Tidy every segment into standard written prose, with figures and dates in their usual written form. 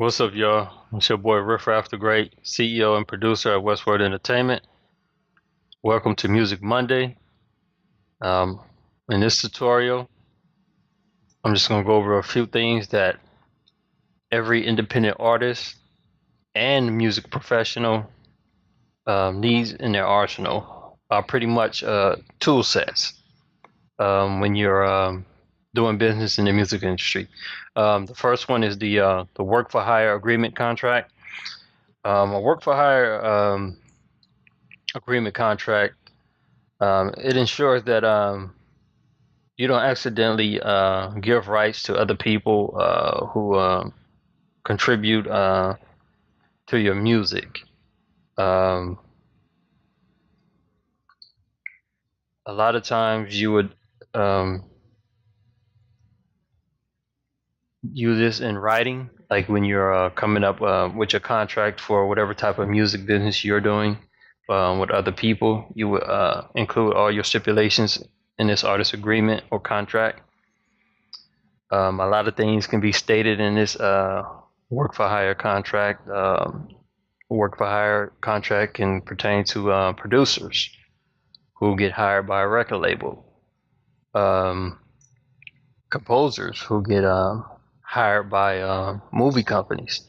What's up, y'all? It's your boy Riff Raff the Great, CEO and producer at Westward Entertainment. Welcome to Music Monday. Um, in this tutorial, I'm just going to go over a few things that every independent artist and music professional needs in their arsenal. Pretty much tool sets when you're doing business in the music industry. The first one is the work for hire agreement contract. A work for hire agreement contract, it ensures that you don't accidentally give rights to other people who contribute to your music. Um, a lot of times you would um, use this in writing, like when you're coming up with your contract for whatever type of music business you're doing with other people. You would include all your stipulations in this artist agreement or contract. A lot of things can be stated in this work for hire contract. Work for hire contract can pertain to producers who get hired by a record label, um, composers who get hired by movie companies.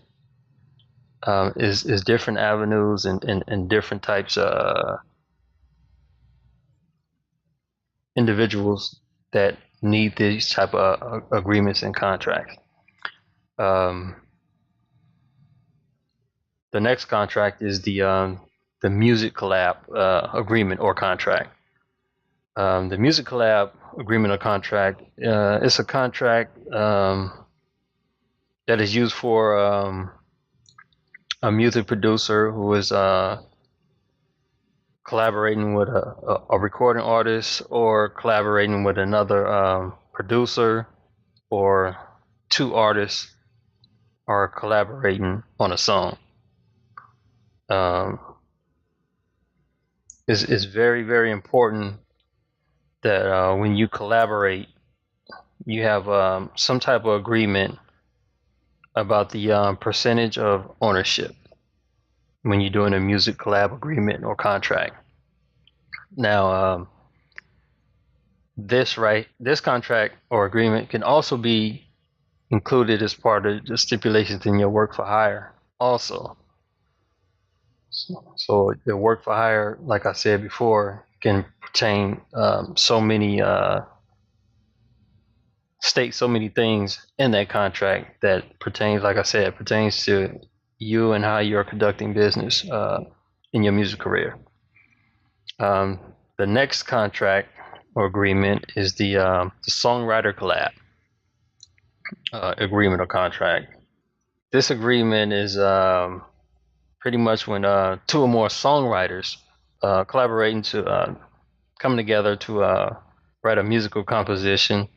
Is different avenues and different types of individuals that need these type of agreements and contracts. Um, the next contract is the music collab agreement or contract. The music collab agreement or contract, it's a contract that is used for a music producer who is collaborating with a recording artist or collaborating with another producer, or two artists are collaborating on a song. It's very, very important that when you collaborate, you have some type of agreement about the percentage of ownership when you're doing a music collab agreement or contract. Now, this contract or agreement can also be included as part of the stipulations in your work for hire also. So the work for hire, like I said before, can pertain so many state so many things in that contract that pertains, like I said, pertains to you and how you're conducting business in your music career. The next contract or agreement is the Songwriter Collab agreement or contract. This agreement is pretty much when two or more songwriters collaborating to come together to write a musical composition.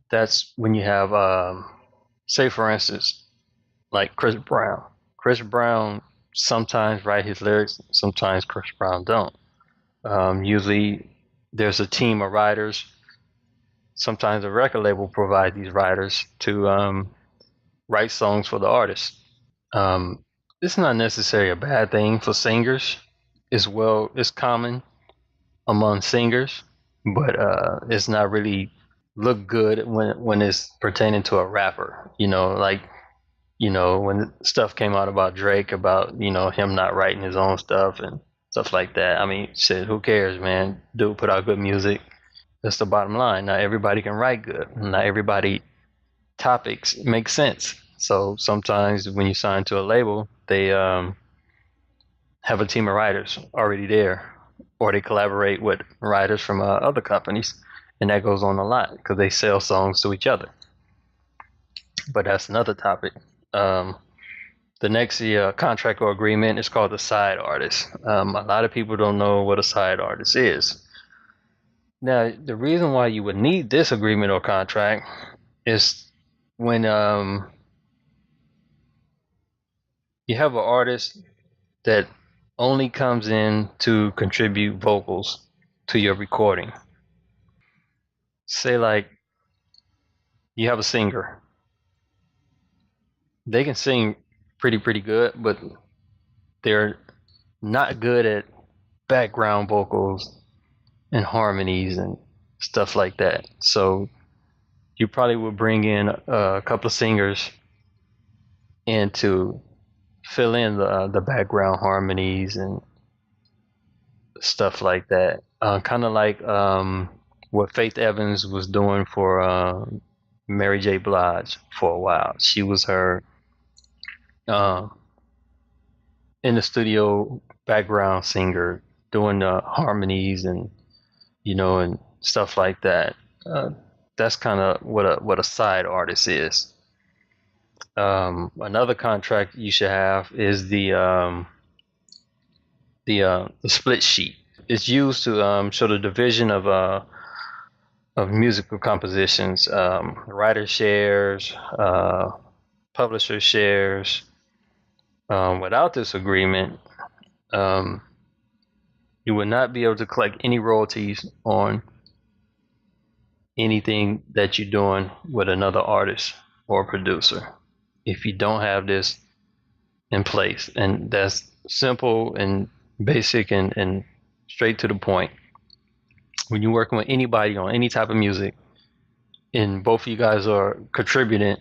That's when you have, say, for instance, like Chris Brown. Chris Brown sometimes write his lyrics, sometimes Chris Brown don't. Usually, there's a team of writers. Sometimes a record label provides these writers to write songs for the artist. It's not necessarily a bad thing for singers. It's common among singers, but it's not really look good when it's pertaining to a rapper. When stuff came out about Drake, about him not writing his own stuff and stuff like that. I mean, shit, who cares, man? Dude put out good music. That's the bottom line. Not everybody can write good. Not everybody topics make sense. So sometimes when you sign to a label, they have a team of writers already there, or they collaborate with writers from other companies, and that goes on a lot because they sell songs to each other. But that's another topic. The next contract or agreement is called the side artist. A lot of people don't know what a side artist is. Now, the reason why you would need this agreement or contract is when you have an artist that only comes in to contribute vocals to your recording. Say, like, you have a singer. They can sing pretty good, but they're not good at background vocals and harmonies and stuff like that. So you probably would bring in a couple of singers in to fill in the background harmonies and stuff like that. Kind of like what Faith Evans was doing for Mary J. Blige for a while. She was her uh, in the studio background singer doing the harmonies and and stuff like that. Uh, that's kind of what a side artist is. Another contract you should have is the split sheet. It's used to show the division of musical compositions, writer shares, publisher shares. Without this agreement, um, you would not be able to collect any royalties on anything that you're doing with another artist or producer if you don't have this in place. And that's simple and basic and straight to the point. When you're working with anybody on any type of music and both of you guys are contributing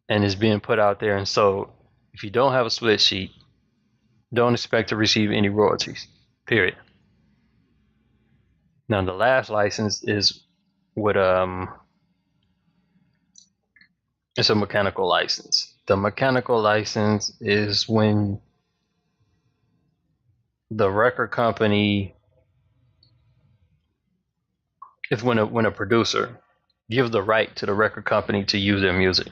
and it's being put out there and sold, if you don't have a split sheet, don't expect to receive any royalties, period. Now the last license is what it's a mechanical license. The mechanical license is when the record company, if when a producer gives the right to the record company to use their music.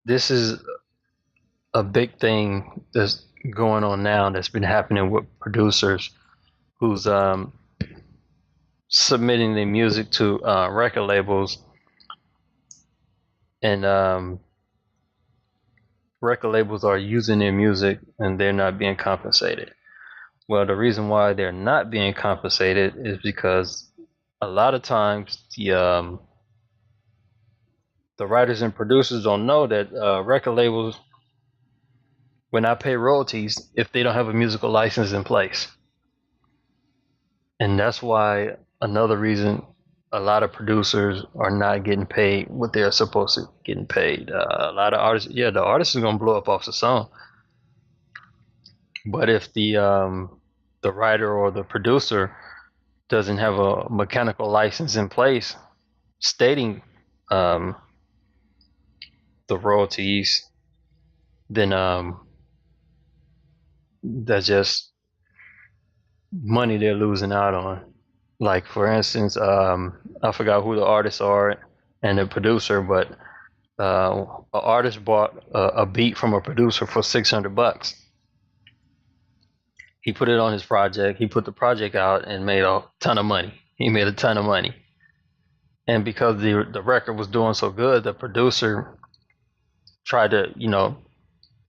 This is a big thing that's going on now that's been happening with producers who's submitting their music to record labels, and record labels are using their music and they're not being compensated. Well, the reason why they're not being compensated is because a lot of times the writers and producers don't know that record labels will not pay royalties if they don't have a musical license in place. And that's why another reason a lot of producers are not getting paid what they're supposed to getting paid. A lot of artists, the artist is gonna blow up off the song, but if the writer or the producer doesn't have a mechanical license in place stating the royalties, then that's just money they're losing out on. Like for instance, I forgot who the artists are and the producer, but an artist bought a beat from a producer for $600. He put it on his project. He put the project out and made a ton of money. He made a ton of money, and because the record was doing so good, the producer tried to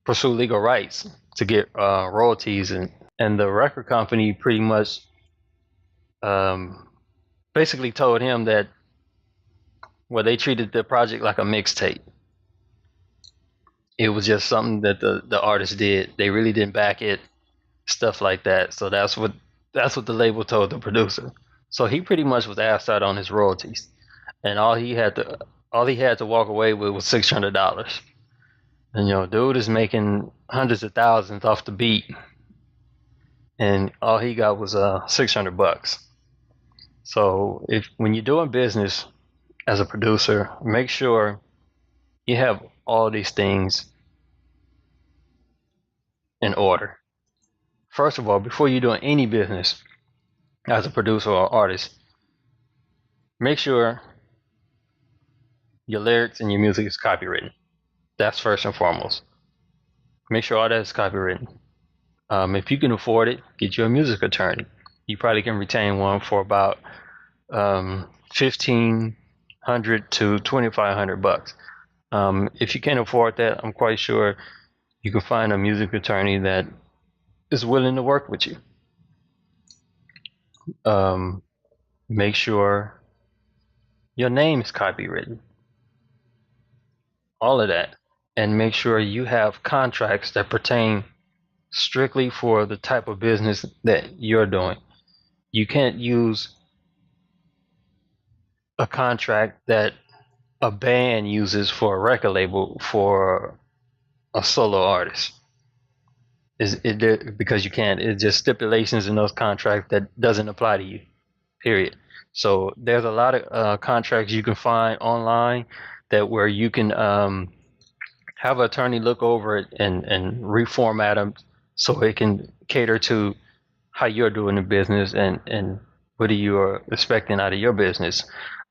pursue legal rights to get royalties, and the record company pretty much basically told him that they treated the project like a mixtape. It was just something that the artist did. They really didn't back it, stuff like that. So that's what the label told the producer. So he pretty much was asked out on his royalties, and all he had to walk away with was $600. And dude is making hundreds of thousands off the beat, and all he got was $600. So when you're doing business as a producer, make sure you have all these things in order. First of all, before you're doing any business as a producer or artist, make sure your lyrics and your music is copywritten. That's first and foremost. Make sure all that is copywritten. If you can afford it, get you a music attorney. You probably can retain one for about $1,500 to $2,500. If you can't afford that, I'm quite sure you can find a music attorney that is willing to work with you. Make sure your name is copywritten. all of that, and make sure you have contracts that pertain strictly for the type of business that you're doing. You can't use a contract that a band uses for a record label for a solo artist. Is it because you can't? It's just stipulations in those contracts that doesn't apply to you. Period. So there's a lot of contracts you can find online that where you can have an attorney look over it and reformat them so it can cater to how you're doing the business and what are you are expecting out of your business.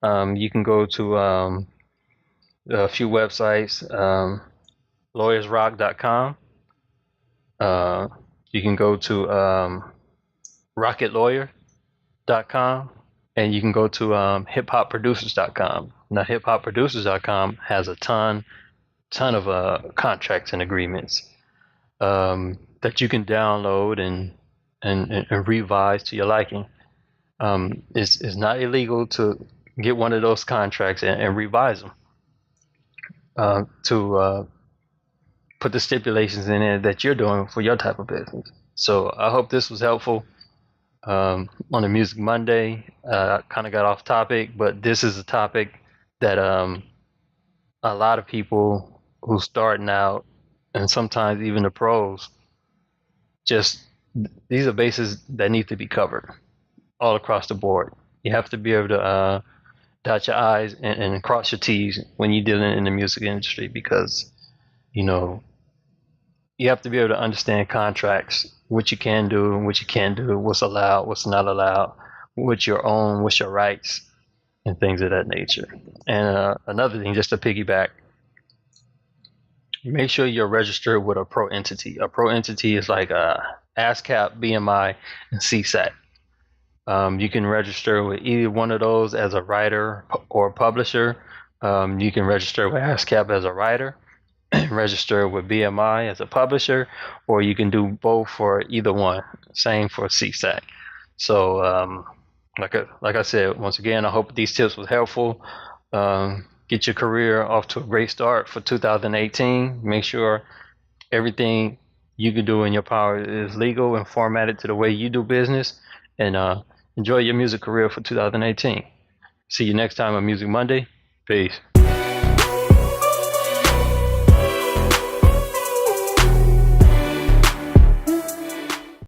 You can go to a few websites, lawyersrock.com. Uh, you can go to rocketlawyer.com, and you can go to hiphopproducers.com. Now, hiphopproducers.com has a ton of contracts and agreements that you can download and revise to your liking. It's not illegal to get one of those contracts and revise them to put the stipulations in it that you're doing for your type of business. So I hope this was helpful on a Music Monday. I kind of got off topic, but this is a topic that a lot of people who starting out, and sometimes even the pros, just these are bases that need to be covered all across the board. You have to be able to dot your I's and cross your T's when you're dealing in the music industry, because you know you have to be able to understand contracts, what you can do and what you can't do, what's allowed, what's not allowed, what's your own, what's your rights, and things of that nature. And another thing, just to piggyback, make sure you're registered with a pro entity. A pro entity is like ASCAP, BMI, and CSAC. You can register with either one of those as a writer or publisher. You can register with ASCAP as a writer, register with BMI as a publisher, or you can do both for either one. Same for CSAC. So, like I said, once again, I hope these tips was helpful. Get your career off to a great start for 2018. Make sure everything you can do in your power is legal and formatted to the way you do business, and enjoy your music career for 2018. See you next time on Music Monday. Peace.